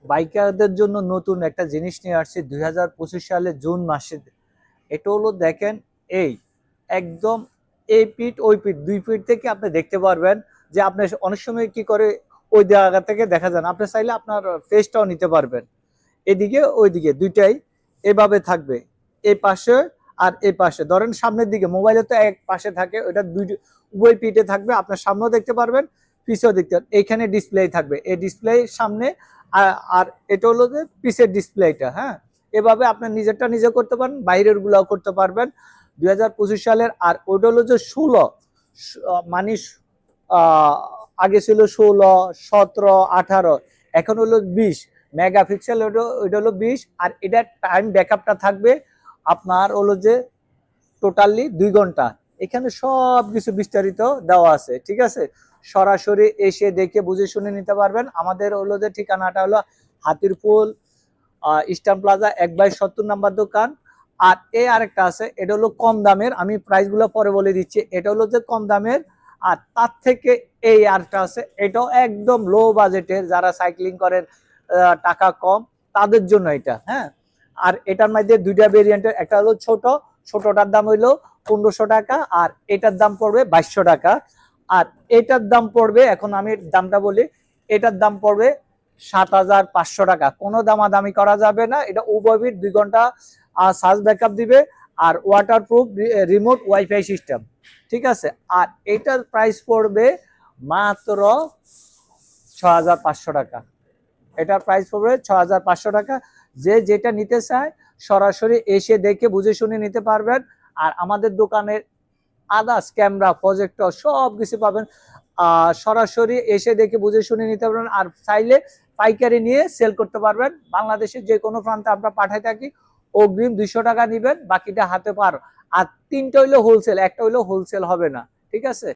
বাইকারদের জন্য নতুন একটা জিনিস নিয়ে আসছে 2025 সালে জুন মাসে। এটা হলো দেখেন, এই একদম এই পিঠ ওই পিঠ, দুই পিঠ থেকে আপনি দেখতে পারবেন যে আপনি অনেক সময় কি করে ওই জায়গা থেকে দেখা যান, আপনি চাইলে আপনার ফেসটাও নিতে পারবেন, এদিকে ওইদিকে দুইটাই এভাবে থাকবে, এই পাশে আর এই পাশে। ধরেন সামনের দিকে মোবাইলে তো এক পাশে থাকে, ওটা দুই উভয় পিঠে থাকবে, আপনার সামনেও দেখতে পারবেন পিছেও দেখতে পারবেন। এইখানে ডিসপ্লে থাকবে, এই ডিসপ্লে সামনে আর এটা হলো যে পিছের ডিসপ্লেটা। হ্যাঁ, এভাবে আপনি নিজেরটা নিজে করতে পারেন, বাইরের গুলাও করতে পারবেন 2025 সালের। আর ওটা হলো যে 16 মানে আগে ছিল 16, 17, 18, এখন হলো 20 মেগাপিক্সেল। ওটা হলো 20। আর এটার টাইম ব্যাকআপটা থাকবে আপনার হলো যে টোটালি 2 ঘন্টা। এখানে সব কিছু বিস্তারিত দেওয়া আছে, ঠিক আছে। সরাসরি এসে দেখে বুঝে শুনে নিতে পারবেন। আমাদের হলো যে ঠিকানাটা হলো হাতিরপুল ইস্টার্ন প্লাজা 1/70 নাম্বার দোকান। আর এই আরেকটা আছে, এটা হলো কম দামের, আমি প্রাইস গুলো পরে বলে দিচ্ছি। এটা হলো যে কম দামের, আর তার থেকে এই আরেকটা আছে, এটাও একদম লো বাজেটের, যারা সাইক্লিং করেন, টাকা কম, তাদের জন্য এটা। হ্যাঁ, আর এটার মধ্যে দুইটা ভেরিয়েন্টের, একটা হলো ছোট, ছোটটার দাম হইলো 1500 টাকা, আর এটার দাম পড়বে 2200 টাকা। আর এটার দাম পড়বে, এখন আমি দামটা বলি, এটার দাম পড়বে 7500 টাকা। কোনো দামাদামি করা যাবে না। এটা উভয় 2 ঘন্টা চার্জ ব্যাকআপ দিবে, আর ওয়াটারপ্রুফ রিমোট ওয়াইফাই সিস্টেম, ঠিক আছে। আর এটার প্রাইস পড়বে মাত্র 6500 টাকা। এটার প্রাইস পড়বে 6500 টাকা। যে যেটা নিতে চায় সরাসরি এসে দেখে বুঝে শুনে নিতে পারবেন। আর আমাদের দোকানের আদার্স ক্যামেরা, প্রজেক্টর সব কিছু পাবেন, সরাসরি এসে দেখে বুঝে শুনে নিতে পারবেন। আর চাইলে পাইকারি নিয়ে সেল করতে পারবেন। বাংলাদেশের যে কোনো প্রান্তে আমরা পাঠাই থাকি। অগ্রিম 200 টাকা নিবেন, বাকিটা হাতে পার। আর 3টা হইলো হোলসেল, একটা হইলো হোলসেল হবে না, ঠিক আছে।